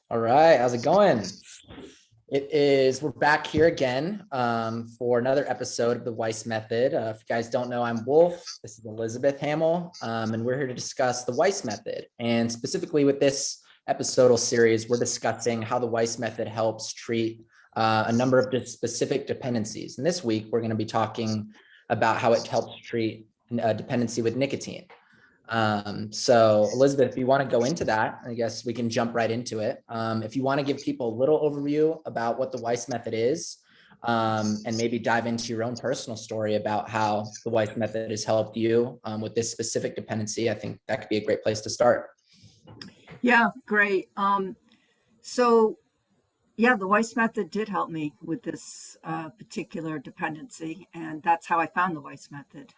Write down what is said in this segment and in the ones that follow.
All right, how's it going? We're back here again for another episode of the Weiss Method. If you guys don't know, I'm Wolf. This is Elizabeth Hamill, and we're here to discuss the Weiss Method. And specifically with this episodal series, we're discussing how the Weiss Method helps treat a number of specific dependencies. And this week, we're going to be talking about how it helps treat dependency with nicotine. So Elizabeth, if you want to go into that, I guess we can jump right into it. If you want to give people a little overview about what the Weiss Method is, and maybe dive into your own personal story about how the Weiss Method has helped you with this specific dependency, I think that could be a great place to start. Yeah, great. So yeah, the Weiss Method did help me with this particular dependency, and that's how I found the Weiss Method.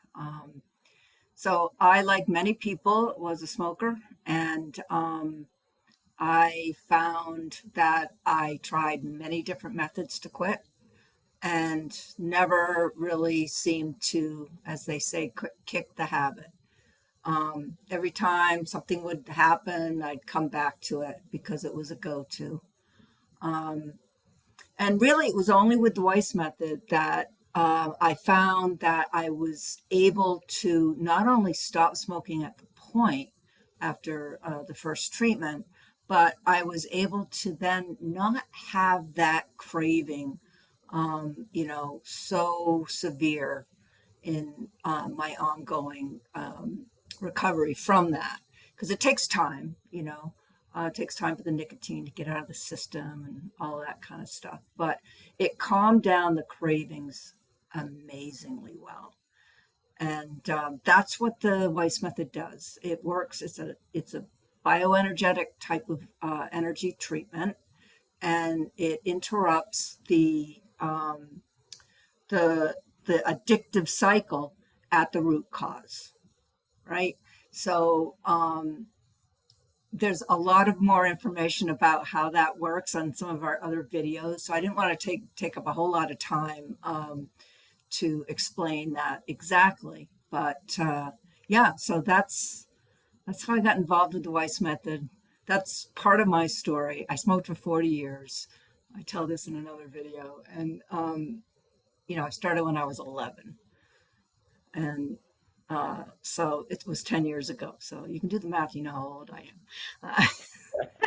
So I, like many people, was a smoker, and I found that I tried many different methods to quit and never really seemed to, as they say, kick the habit. Every time something would happen, I'd come back to it because it was a go-to. And really, it was only with the Weiss Method that I found that I was able to not only stop smoking at the point after the first treatment, but I was able to then not have that craving, so severe in my ongoing recovery from that. Because it takes time, it takes time for the nicotine to get out of the system and all that kind of stuff. But it calmed down the cravings amazingly well. And that's what the Weiss Method does. It works. It's a bioenergetic type of energy treatment, and it interrupts the addictive cycle at the root cause, right? So there's a lot of more information about how that works on some of our other videos. So I didn't want to take up a whole lot of time to explain that exactly. But yeah, so that's how I got involved with the Weiss Method. That's part of my story. I smoked for 40 years. I tell this in another video. And, I started when I was 11. And so it was 10 years ago. So you can do the math, you know how old I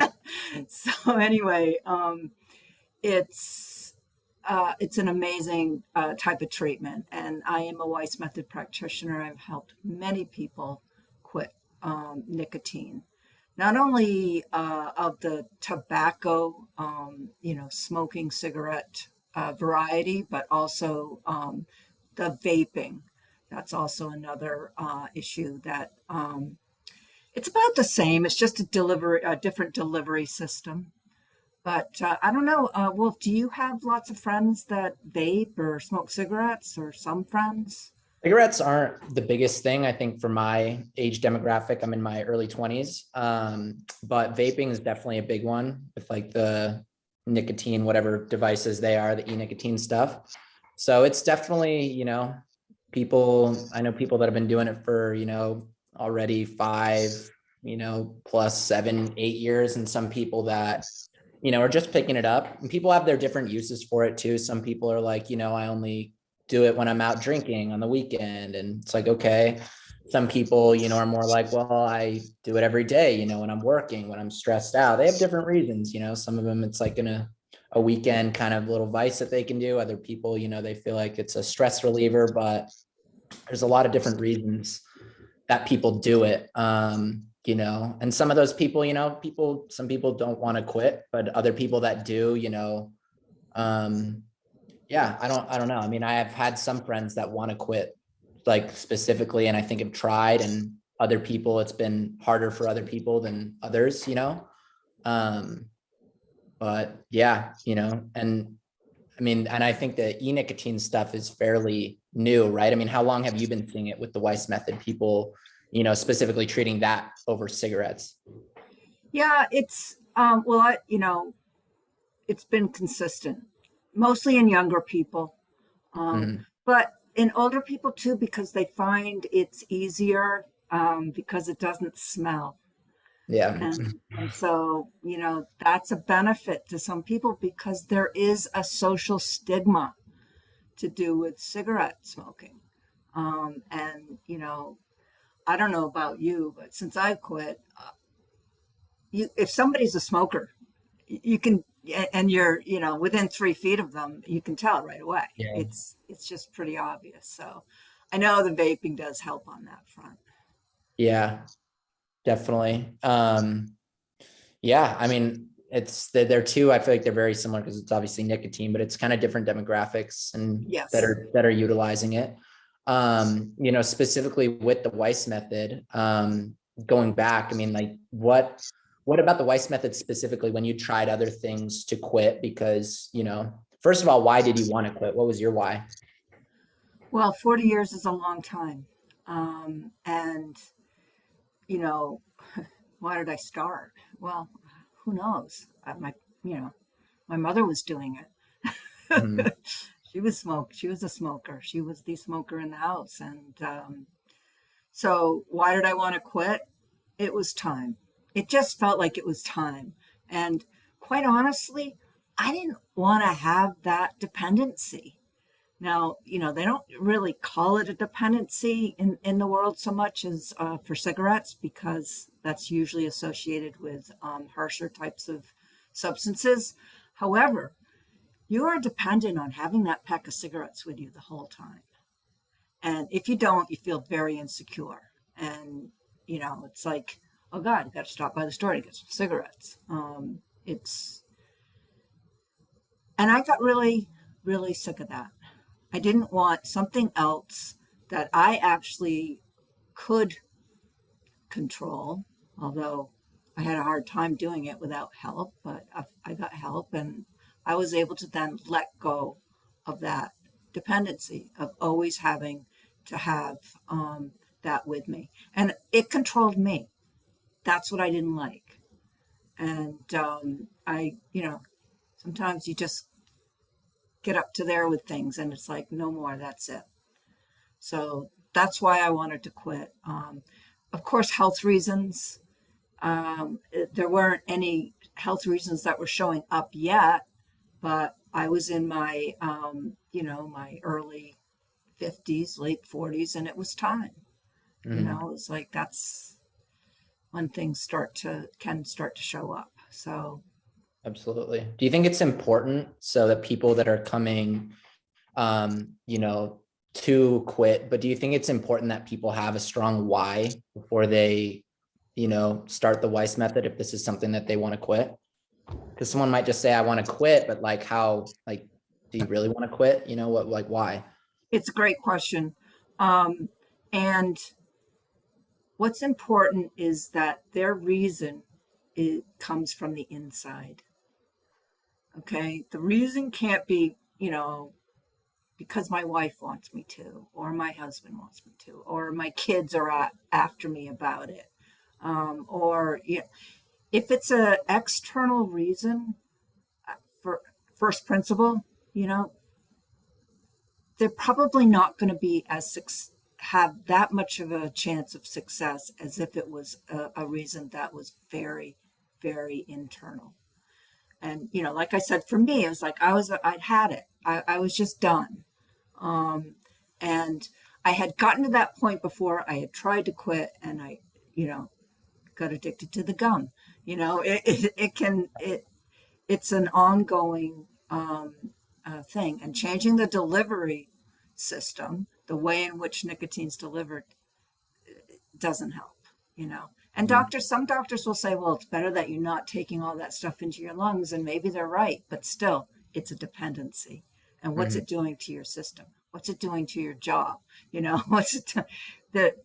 am. So anyway, it's an amazing type of treatment. And I am a Weiss Method practitioner. I've helped many people quit nicotine. Not only of the tobacco, smoking cigarette variety, but also the vaping. That's also another issue that it's about the same. It's just a different delivery system. But I don't know, Wolf, do you have lots of friends that vape or smoke cigarettes, or some friends? Cigarettes aren't the biggest thing, I think, for my age demographic. I'm in my early 20s. But vaping is definitely a big one with like the nicotine, whatever devices they are, the e-nicotine stuff. So it's definitely, I know people that have been doing it for, already 5, plus 7, 8 years, and some people that, are just picking it up. And people have their different uses for it too. Some people are like, I only do it when I'm out drinking on the weekend. And it's like, okay. Some people, are more like, well, I do it every day, when I'm working, when I'm stressed out. They have different reasons, some of them it's like a weekend kind of little vice that they can do. Other people, they feel like it's a stress reliever, but there's a lot of different reasons that people do it. And some of those people, some people don't want to quit, but other people that do, yeah, I don't know. I mean, I have had some friends that want to quit, like specifically, and I think have tried, and other people, it's been harder for other people than others, but yeah, and I mean, and I think the e-nicotine stuff is fairly new, right? I mean, how long have you been seeing it with the Weiss Method? People, specifically treating that over cigarettes? Yeah, it's been consistent, mostly in younger people, Mhm. but in older people too, because they find it's easier because it doesn't smell. Yeah. And so, you know, that's a benefit to some people because there is a social stigma to do with cigarette smoking. And, you know, I don't know about you, but since I quit, if somebody's a smoker, you can, and you're, you know, within 3 feet of them, you can tell right away. Yeah. It's just pretty obvious. So I know the vaping does help on that front. Yeah, definitely. Yeah, I mean, they're two. I feel like they're very similar because it's obviously nicotine, but it's kind of different demographics and Yes. that are utilizing it. You know, specifically with the Weiss method, going back, I mean, like what about the Weiss method specifically when you tried other things to quit? Because, you know, first of all, why did you want to quit? What was your why? Well, 40 years is a long time. And, you know, why did I start? Well, who knows? You know, my mother was doing Mhm. it. She was a smoker. She was the smoker in the house. And so why did I want to quit? It was time. It just felt like it was time. And quite honestly, I didn't want to have that dependency. Now, you know, they don't really call it a dependency in the world so much as for cigarettes because that's usually associated with harsher types of substances. However, you are dependent on having that pack of cigarettes with you the whole time. And if you don't, you feel very insecure. And, you know, it's like, oh God, you got to stop by the store to get some cigarettes. It's, and I got really, really sick of that. I didn't want something else that I actually could control, although I had a hard time doing it without help, but I got help and I was able to then let go of that dependency of always having to have that with me. And it controlled me. That's what I didn't like. And you know, sometimes you just get up to there with things and it's like, no more, that's it. So that's why I wanted to quit. Of course, health reasons. There weren't any health reasons that were showing up yet, but I was in my, you know, my early 50s, late 40s, and it was time. You Mhm. know, it's like that's when things can start to show up. So Absolutely. Do you think it's important so that people that are coming, you know, to quit, but do you think it's important that people have a strong why before they, you know, start the Weiss method if this is something that they want to quit? Because someone might just say, I want to quit, but like how, like, do you really want to quit? You know, what, like, why? it's a great question. And what's important is that their reason comes from the inside. Okay. The reason can't be, you know, because my wife wants me to, or my husband wants me to, or my kids are after me about it. Or you know, if it's an external reason for first principle, you know, they're probably not going to be have that much of a chance of success as if it was a reason that was very, very internal. And you know, like I said, for me, it was like I'd had it. I was just done. Um, and I had gotten to that point before. I had tried to quit, and you know, got addicted to the gum. You know, it's an ongoing thing, and changing the delivery system, the way in which nicotine's delivered, doesn't help. You know, and Mhm. some doctors will say, well, it's better that you're not taking all that stuff into your lungs, and maybe they're right, but still, it's a dependency. And what's Mhm. it doing to your system? What's it doing to your job? You know, what's it that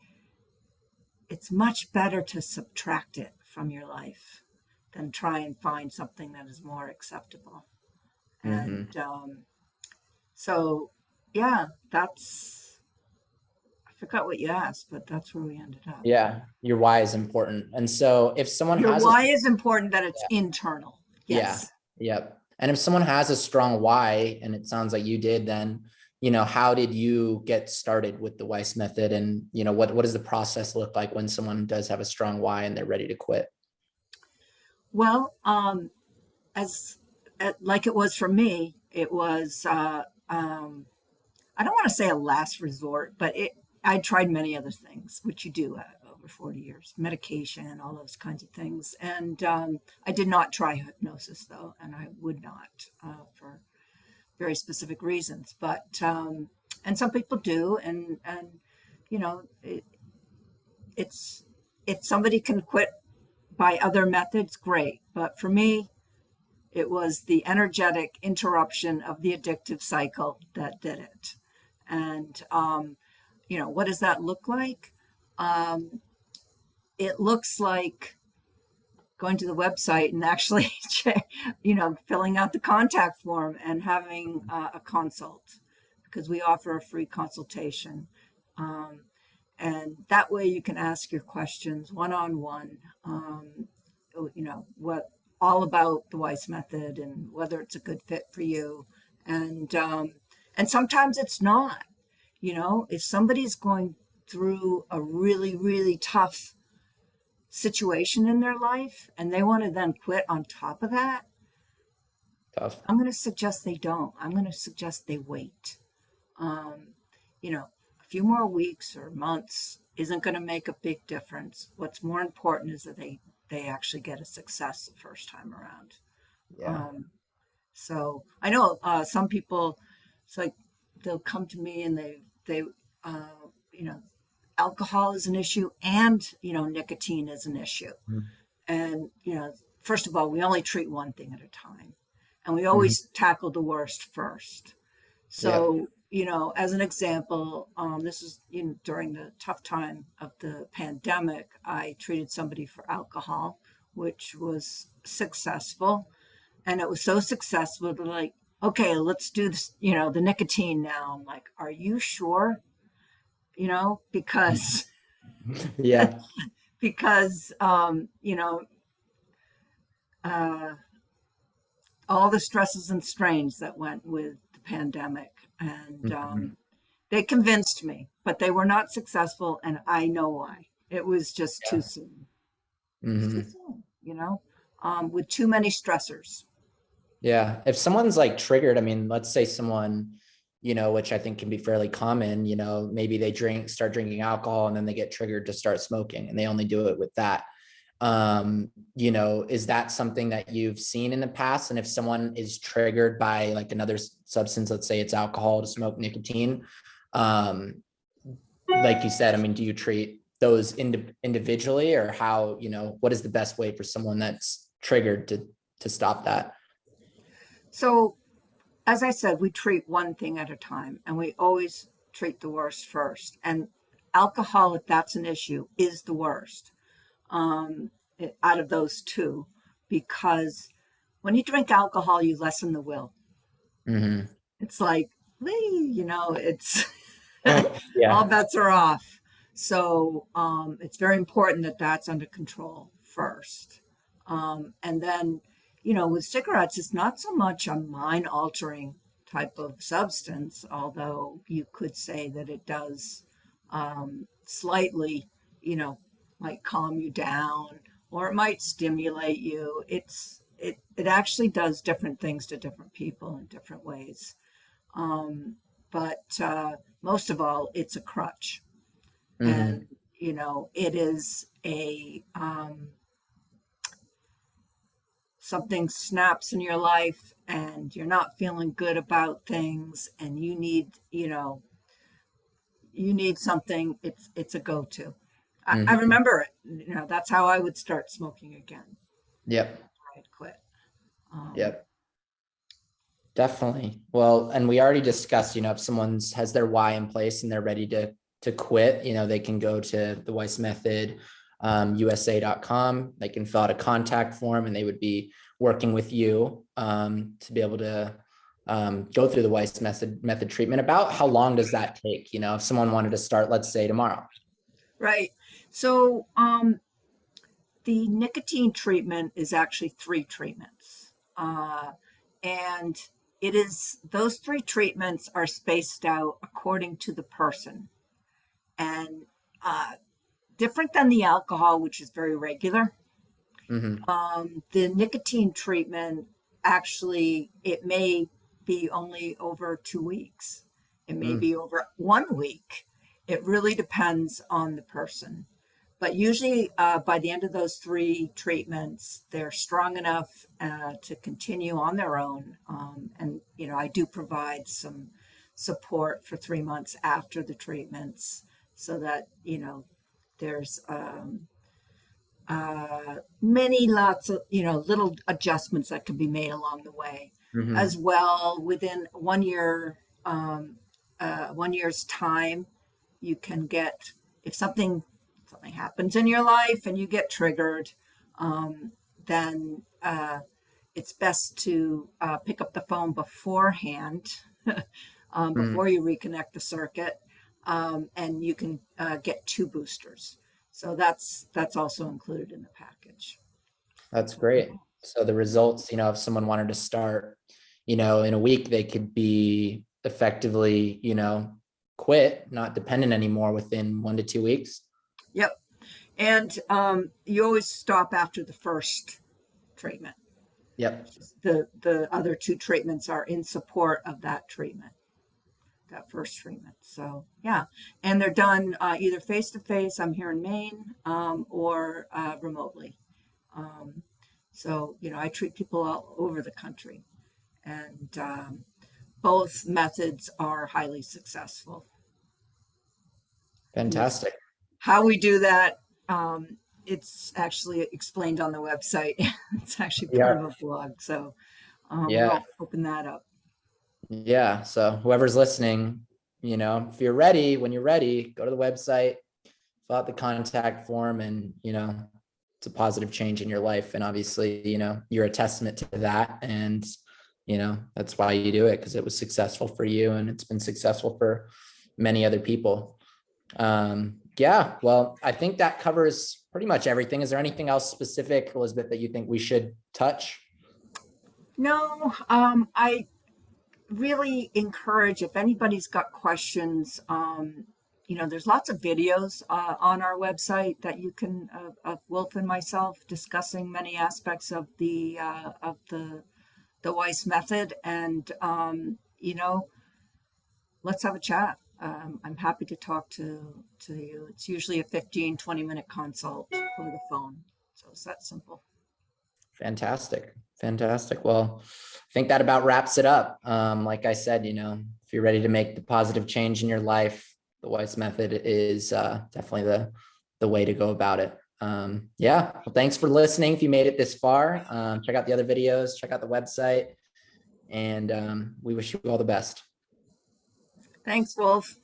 it's much better to subtract it from your life than try and find something that is more acceptable. And Mhm. so, yeah, I forgot what you asked, but that's where we ended up. Yeah, your why is important. And so if someone Your has a, why is important that it's internal. yeah, Yes. yep. And if someone has a strong why, and it sounds like you did, then, you know, how did you get started with the Weiss method? And, you know, what does the process look like when someone does have a strong why and they're ready to quit? Well, as like it was for me, it was I don't want to say a last resort, but I tried many other things, which you do over 40 years, medication, all those kinds of things. And I did not try hypnosis though, and I would not for very specific reasons. But and some people do, and you know, it's if somebody can quit by other methods, great. But for me, it was the energetic interruption of the addictive cycle that did it. And, what does that look like? Um, it looks like going to the website and actually, filling out the contact form and having a consult, because we offer a free consultation. Um, and that way you can ask your questions one-on-one, what all about the Weiss method and whether it's a good fit for you. And sometimes it's not. If somebody's going through a really, really tough situation in their life and they want to then quit on top of that, Tough. I'm going to suggest they don't. I'm going to suggest they wait. Um, a few more weeks or months isn't going to make a big difference. What's more important is that they actually get a success the first time around. Yeah. So I know some people, it's like they'll come to me and they you know alcohol is an issue, and nicotine is an issue. And first of all, we only treat one thing at a time, and we Mm-hmm. always tackle the worst first. Yep. So as an example, this is during the tough time of the pandemic, I treated somebody for alcohol, which was successful. And it was so successful to like, okay, let's do this, the nicotine now. I'm like, are you sure? Because Yeah. because uh, all the stresses and strains that went with the pandemic, and Mhm. they convinced me, but they were not successful, and I know why. It was just too Yeah. soon. It was too Hmm. soon, with too many stressors. Yeah. If someone's like triggered, I mean, let's say someone, which I think can be fairly common, maybe they start drinking alcohol and then they get triggered to start smoking and they only do it with that. Is that something that you've seen in the past? And if someone is triggered by like another substance, let's say it's alcohol to smoke nicotine, um, like you said, I mean, do you treat those individually, or how, what is the best way for someone that's triggered to stop that? So, as I said, we treat one thing at a time, and we always treat the worst first. And alcohol, if that's an issue, is the worst out of those two, because when you drink alcohol, you lessen the will. Hmm. It's like, it's all Yeah. bets are off. So it's very important that that's under control first. And then, with cigarettes, it's not so much a mind altering type of substance, although you could say that it does slightly, might calm you down, or it might stimulate you. It actually does different things to different people in different ways. Um, but most of all, it's a crutch. And, Hmm. it is something snaps in your life and you're not feeling good about things and you need something. It's a go-to. I Hmm. remember it, that's how I would start smoking again. Yep. I'd quit. Um, Yep. Definitely. Well, and we already discussed, if someone's has their why in place and they're ready to quit, they can go to the Weiss Method, USA.com. They can fill out a contact form and they would be working with you to be able to go through the Weiss method treatment. About how long does that take? If someone wanted to start, let's say tomorrow. right. So the nicotine treatment is actually 3 treatments. And it is those 3 treatments are spaced out according to the person, and different than the alcohol, which is very regular. Hmm. The nicotine treatment, actually, it may be only over 2 weeks. It may Mm, be over 1 week. It really depends on the person. But usually, by the end of those 3 treatments, they're strong enough to continue on their own. And, I do provide some support for 3 months after the treatments so that, there's many lots of little adjustments that can be made along the way as hmm. well. Within 1 year, 1 year's time, you can get, if something happens in your life and you get triggered, then it's best to pick up the phone beforehand, Mm. before you reconnect the circuit, and you can get 2 boosters. So that's also included in the package. That's great. So the results, if someone wanted to start, in a week, they could be effectively, quit, not dependent anymore within 1 to 2 weeks. Yep. And you always stop after the first treatment. Yep. The other 2 treatments are in support of that first treatment. So yeah, and they're done either face to face. I'm here in Maine, or remotely. Um, so I treat people all over the country, and both methods are highly successful. And it's Fantastic. how we do that. It's actually explained on the website. It's actually part Yeah. of a blog. So Yeah. we'll open that up. Yeah. So whoever's listening, if you're ready, when you're ready, go to the website, fill out the contact form, and, it's a positive change in your life. And obviously, you're a testament to that. And, that's why you do it, because it was successful for you and it's been successful for many other people. Yeah, well, I think that covers pretty much everything. Is there anything else specific, Elizabeth, that you think we should touch? No, I really encourage, if anybody's got questions, there's lots of videos on our website that you can, of Wolf and myself discussing many aspects of the Weiss method. And let's have a chat. I'm happy to talk to you. It's usually a 15-20 minute consult over the phone, so it's that simple. Fantastic. Fantastic. Well, I think that about wraps it up. Like I said, if you're ready to make the positive change in your life, the Weiss method is definitely the way to go about it. Yeah. Well, thanks for listening. If you made it this far, check out the other videos, check out the website, and we wish you all the best. Thanks, Wolf.